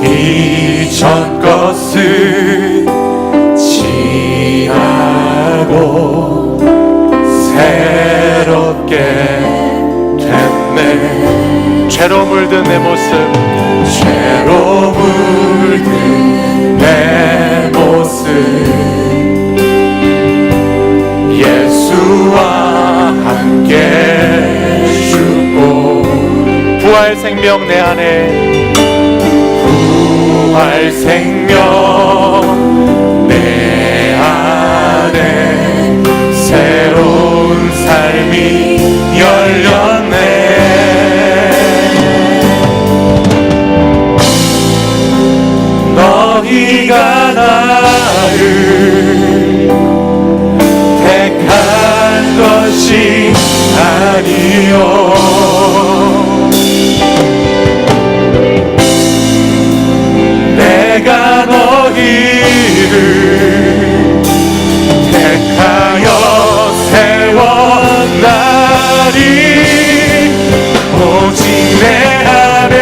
이전 것은 지나고 새롭게 됐네. 죄로 물든 내 모습, 죄로 물든 내 모습, 예수와 함께 죽고 부활 생명 내 안에, 부활 생명 내 안에 새로운 삶이 열렸네. 너희가 나를 택한 것이 아니요, 내가 너희를 택하여 세웠나니 오직 내 안에,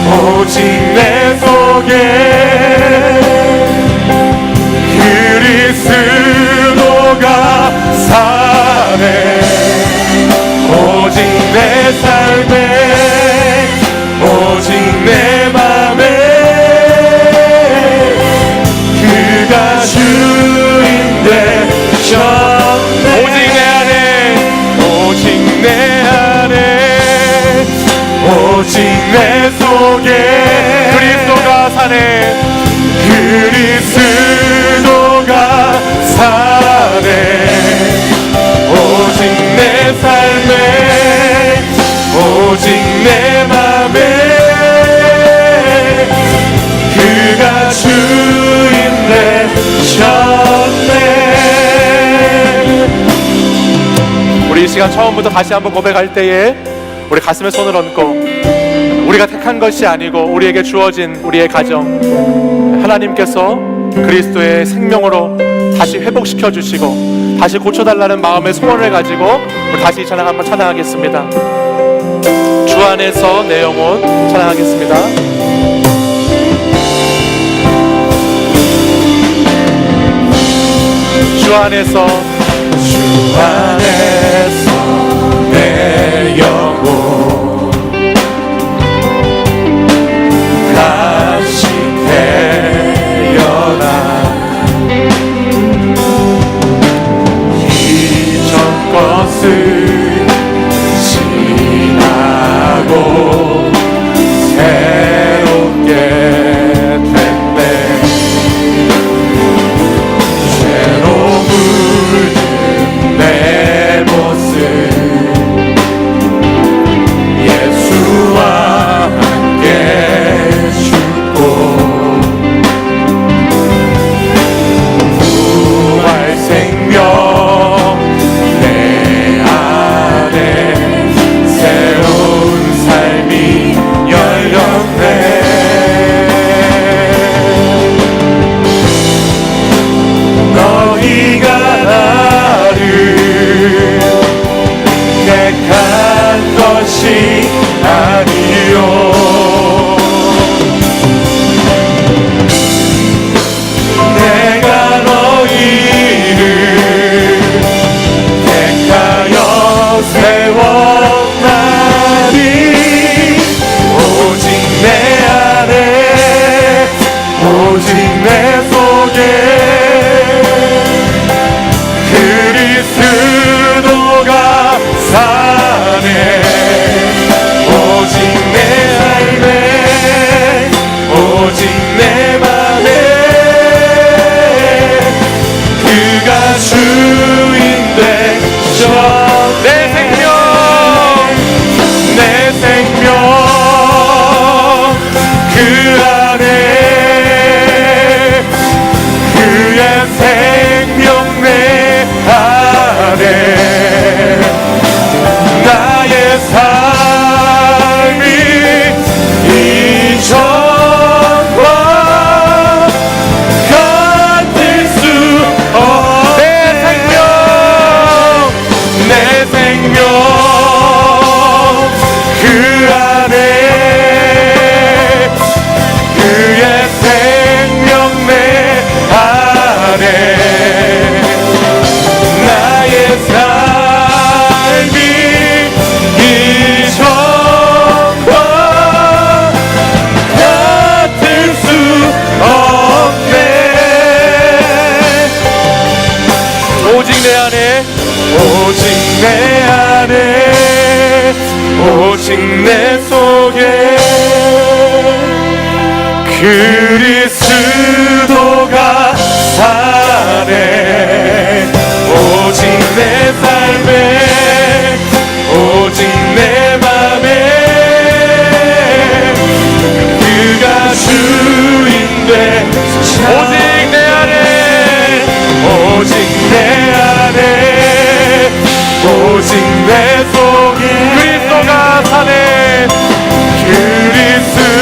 오직 내 속에 그리스도가 사네. 오직 내 삶에, 오직 내 맘에 그가 주인 되셨네. 오직 내 안에, 오직 내 안에, 오직 내 속에 그리스도가 사네. 그리스도가 사네. 오직 내 삶에, 오직 내 맘에 그가 주인 되셨네. 우리 이 시간 처음부터 다시 한번 고백할 때에 우리 가슴에 손을 얹고, 우리가 택한 것이 아니고 우리에게 주어진 우리의 가정, 하나님께서 그리스도의 생명으로 다시 회복시켜 주시고 다시 고쳐달라는 마음의 소원을 가지고 우리 다시 이 찬양 한번 찬양하겠습니다. 주 안에서 내 영혼 찬양하겠습니다. 주 안에서, 주 안에 오직 내 안에 오직 내 안에 오직 내 속에 그리스도가 사네 오직 내 삶에 오직 내 맘에 그가 주인 돼 오직 내 안에 오직 내 안에 오직 내 속에 그리스도가 사네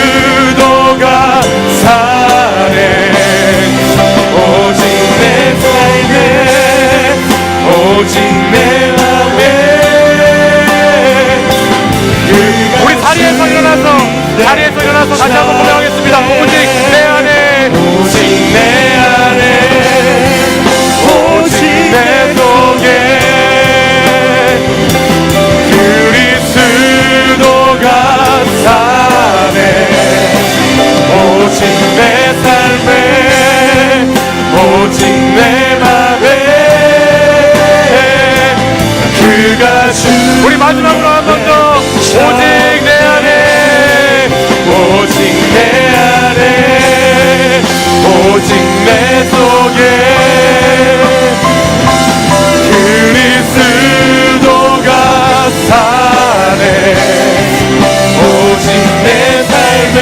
그리스도가 사네 오직 내 삶에 오직 내 맘에 우리 자리에서 일어나서 다시 한번 고백하겠습니다. 오직 내 안에 오직 내 안에 오직 내 속에 그리스도가 사네 오직 내 삶에 오직 내 맘에 그가 주 우리 마지막으로 한 번 더 오직 내 안에 오직 내 안에 오직 내 속에 그리스도가 사네 오직 내 삶에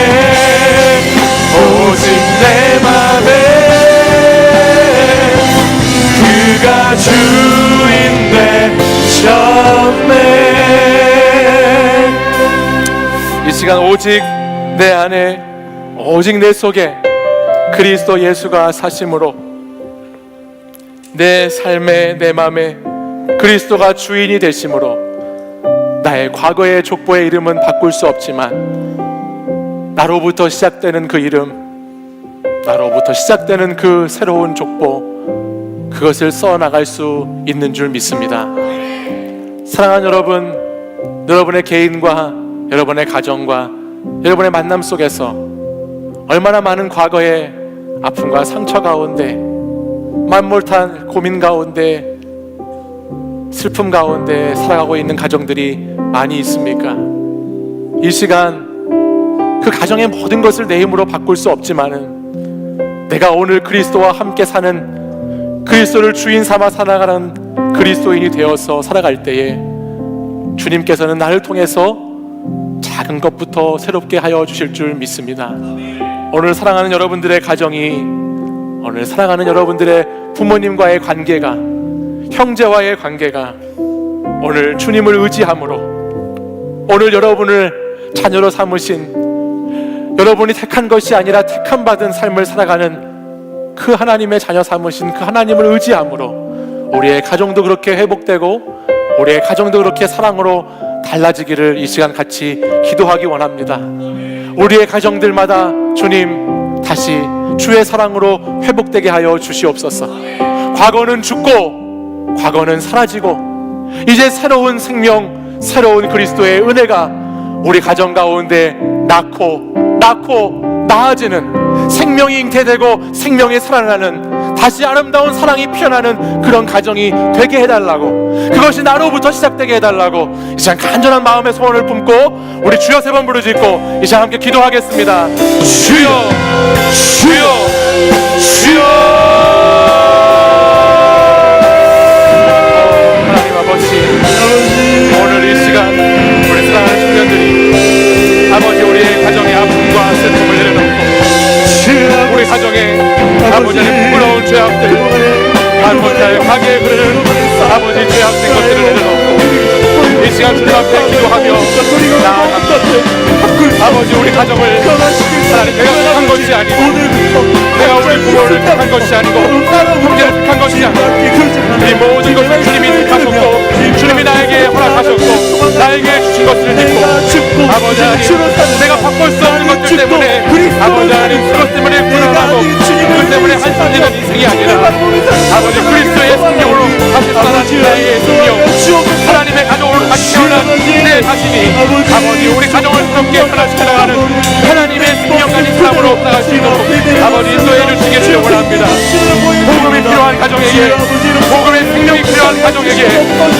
오직 내 맘에 그가 주인 되셨네 이 시간 오직 내 안에 오직 내 속에 그리스도 예수가 사심으로 내 삶에 내 맘에 그리스도가 주인이 되심으로 나의 과거의 족보의 이름은 바꿀 수 없지만 나로부터 시작되는 그 이름 나로부터 시작되는 그 새로운 족보 그것을 써나갈 수 있는 줄 믿습니다. 사랑하는 여러분, 여러분의 개인과 여러분의 가정과 여러분의 만남 속에서 얼마나 많은 과거의 아픔과 상처 가운데 만몰한 고민 가운데 슬픔 가운데 살아가고 있는 가정들이 많이 있습니까? 이 시간 그 가정의 모든 것을 내 힘으로 바꿀 수 없지만은 내가 오늘 그리스도와 함께 사는 그리스도를 주인 삼아 살아가는 그리스도인이 되어서 살아갈 때에 주님께서는 나를 통해서 작은 것부터 새롭게 하여 주실 줄 믿습니다. 오늘 사랑하는 여러분들의 가정이 오늘 사랑하는 여러분들의 부모님과의 관계가 형제와의 관계가 오늘 주님을 의지함으로 오늘 여러분을 자녀로 삼으신 여러분이 택한 것이 아니라 택함 받은 삶을 살아가는 그 하나님의 자녀 삼으신 그 하나님을 의지함으로 우리의 가정도 그렇게 회복되고 우리의 가정도 그렇게 사랑으로 달라지기를 이 시간 같이 기도하기 원합니다. 우리의 가정들마다 주님 다시 주의 사랑으로 회복되게 하여 주시옵소서. 과거는 죽고 과거는 사라지고 이제 새로운 생명 새로운 그리스도의 은혜가 우리 가정 가운데 낳고 나아지는 생명이 잉태되고 생명이 살아나는 다시 아름다운 사랑이 피어나는 그런 가정이 되게 해달라고 그것이 나로부터 시작되게 해달라고 이 시간 간절한 마음의 소원을 품고 우리 주여 세 번 부르짖고 이 시간 함께 기도하겠습니다. 주여 주여 주여 하나님 아버지 오늘 이 시간 우리 사랑하는 청년들이 아버지 우리의 가정의 아픔과 슬픔을 내려놓고 우리 가정에 아버지의 부끄러운 죄악들 잘못할 가게에 그르는 아버지 죄악된 것들을 내려놓고 이 시간 주님 앞에 기도하며 나아갑니다. 아버지 우리 가정을 하나님 내가 택한 것이 아니고 내가 우리 부모를 택한 것이 아니고 형제를 택한 것이 아니고 이 모든 것을 주님이 택하셨고 주님이 나에게 허락하셨고 나에게 주신 것을 믿고 아버지 하나님 내가 바꿀 수 없는 것들 때문에 아버지 하나님 그것 때문에 불안하고 그것 때문에 한심되는 인생이 아니라 아버지 그리스도의 생명으로 다시 살아난 나의 생명 하나님의 가정으로 다시 태어난 내 자신이 아버지 우리 가정을 새롭게 변화시켜 나가는 하나님의 생명 가진 사람으로 살아갈 수 있도록 아버지 인도해 주시기를 원합니다. 복음이 필요한 가정에게 복음의 생명이 가정에게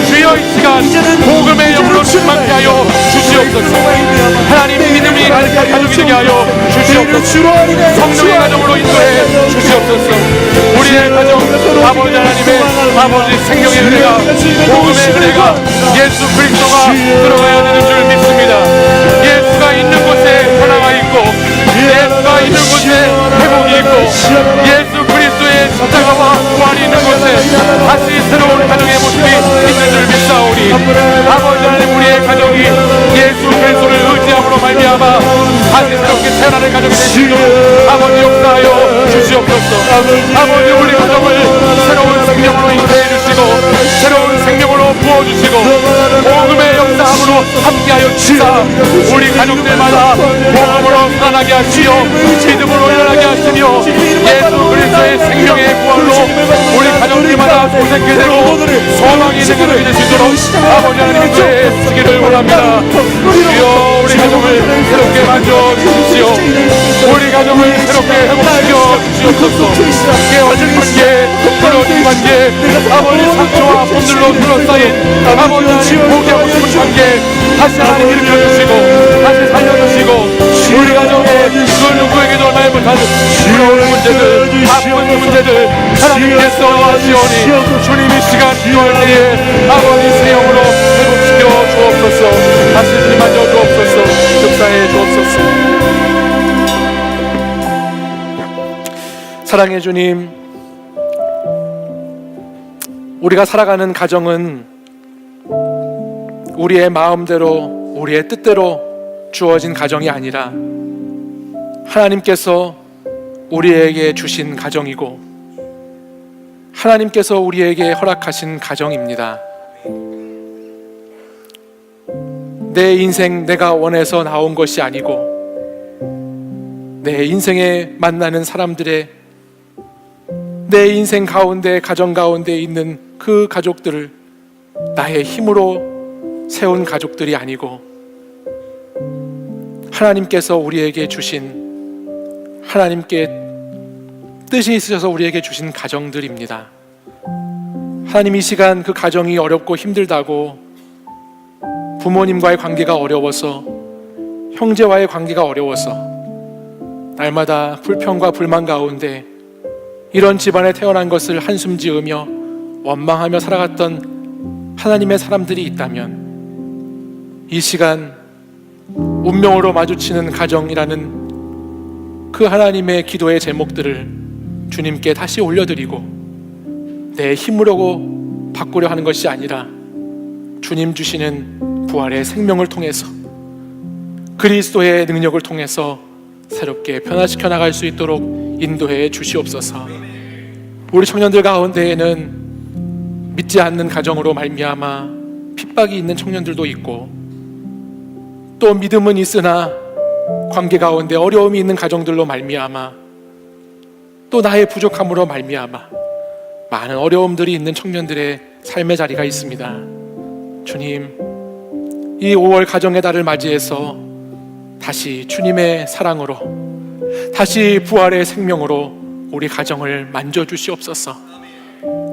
주여 이 시간 복음의 영으로 충만케 하여 주시옵소서. 하나님 믿음이 가득한 가족이 되게 하여 주시옵소서. 성령의 가정으로 인도해 주시옵소서. 우리의 가정 아버지 하나님의 아버지 생명의 은혜가 복음의 은혜가 예수 그리스도가 들어가야 되는 줄 믿습니다. 예수가 있는 곳에 변화가 있고 예수가 있는 곳에 회복이 있고 예수 그리스도의 십자가와 부활이 있는 곳에 다시 새로운 가정의 모습이 있는 줄 믿사오니 아버지 하나님 우리의 가정이 예수 그리스도를 의지함으로 말미암아 다시 새롭게 태어나는 가정이 되시도록 아버지 역사하여 주시옵소서. 아버지 우리 가정을 새로운 생명으로 인도해 주시고 새로운 생명으로 부어주시고 복음의 역사함으로 함께하여 주시사 우리 가족들마다 복음으로 살아나게 하시며 믿음으로 일어나게 하시며 예수 그리스도의 생명의 부활로 우리 가족들마다 고생케 되고 소망이 되게 되시도록 아버지 하나님 인도해 주시기를 원합니다. 주여 우리 가정을 새롭게 만져 주십시오. 우리 가정을 새롭게 회복시켜 주시옵소서. 깨어진 관계, 끊어진 관계, 아버지 상처와 분들로 둘러싸인 아버지 포기하고 싶은 관계 다시 하나님 일으켜주시고 다시 살려주시고 우리 가정에 그 누구에게도 말 못하는 부러운 문제들, 아픈 문제들 하나님께서 하시오니 주님 이 시간 기도할 때에 아버지 새 영으로 회복시켜 주옵소서. 다시 주님 만져 주옵소서. 역사해 주옵소서. 사랑해 주님, 우리가 살아가는 가정은 우리의 마음대로 우리의 뜻대로 주어진 가정이 아니라 하나님께서 우리에게 주신 가정이고 하나님께서 우리에게 허락하신 가정입니다. 내 인생 내가 원해서 나온 것이 아니고 내 인생에 만나는 사람들의 내 인생 가운데 가정 가운데 있는 그 가족들을 나의 힘으로 세운 가족들이 아니고 하나님께서 우리에게 주신 하나님께 뜻이 있으셔서 우리에게 주신 가정들입니다. 하나님 이 시간 그 가정이 어렵고 힘들다고 부모님과의 관계가 어려워서 형제와의 관계가 어려워서 날마다 불평과 불만 가운데 이런 집안에 태어난 것을 한숨 지으며 원망하며 살아갔던 하나님의 사람들이 있다면 이 시간 운명으로 마주치는 가정이라는 그 하나님의 기도의 제목들을 주님께 다시 올려드리고 내 힘으로 바꾸려 하는 것이 아니라 주님 주시는 부활의 생명을 통해서 그리스도의 능력을 통해서 새롭게 변화시켜 나갈 수 있도록 인도해 주시옵소서. 우리 청년들 가운데에는 믿지 않는 가정으로 말미암아 핍박이 있는 청년들도 있고 또 믿음은 있으나 관계 가운데 어려움이 있는 가정들로 말미암아 또 나의 부족함으로 말미암아 많은 어려움들이 있는 청년들의 삶의 자리가 있습니다. 주님, 이 5월 가정의 달을 맞이해서 다시 주님의 사랑으로 다시 부활의 생명으로 우리 가정을 만져주시옵소서.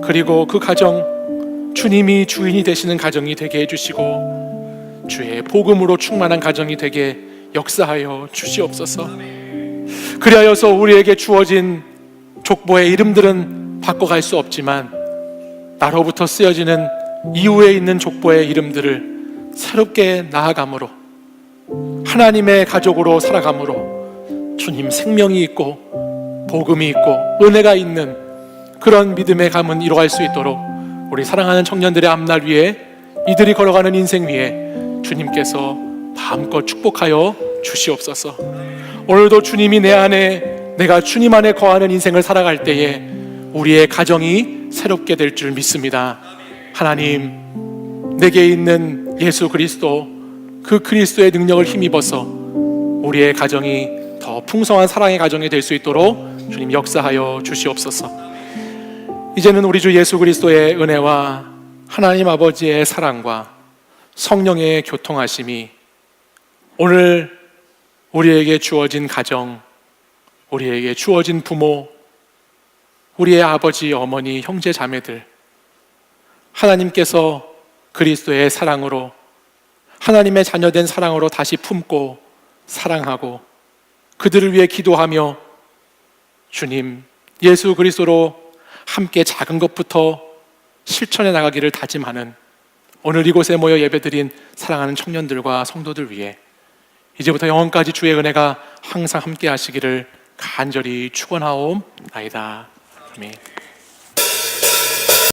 그리고 그 가정 주님이 주인이 되시는 가정이 되게 해주시고 주의 복음으로 충만한 가정이 되게 역사하여 주시옵소서. 그리하여서 우리에게 주어진 족보의 이름들은 바꿔갈 수 없지만 나로부터 쓰여지는 이후에 있는 족보의 이름들을 새롭게 나아감으로 하나님의 가족으로 살아감으로 주님 생명이 있고 복음이 있고 은혜가 있는 그런 믿음의 가문 이루어갈 수 있도록 우리 사랑하는 청년들의 앞날 위에 이들이 걸어가는 인생 위에 주님께서 마음껏 축복하여 주시옵소서. 오늘도 주님이 내 안에 내가 주님 안에 거하는 인생을 살아갈 때에 우리의 가정이 새롭게 될 줄 믿습니다. 하나님, 내게 있는 예수 그리스도 그 그리스도의 능력을 힘입어서 우리의 가정이 더 풍성한 사랑의 가정이 될 수 있도록 주님 역사하여 주시옵소서. 이제는 우리 주 예수 그리스도의 은혜와 하나님 아버지의 사랑과 성령의 교통하심이 오늘 우리에게 주어진 가정, 우리에게 주어진 부모, 우리의 아버지, 어머니, 형제, 자매들 하나님께서 그리스도의 사랑으로, 하나님의 자녀된 사랑으로 다시 품고 사랑하고 그들을 위해 기도하며 주님 예수 그리스도로 함께 작은 것부터 실천해 나가기를 다짐하는 오늘 이곳에 모여 예배드린 사랑하는 청년들과 성도들 위해 이제부터 영원까지 주의 은혜가 항상 함께 하시기를 간절히 축원하옵나이다. 아멘.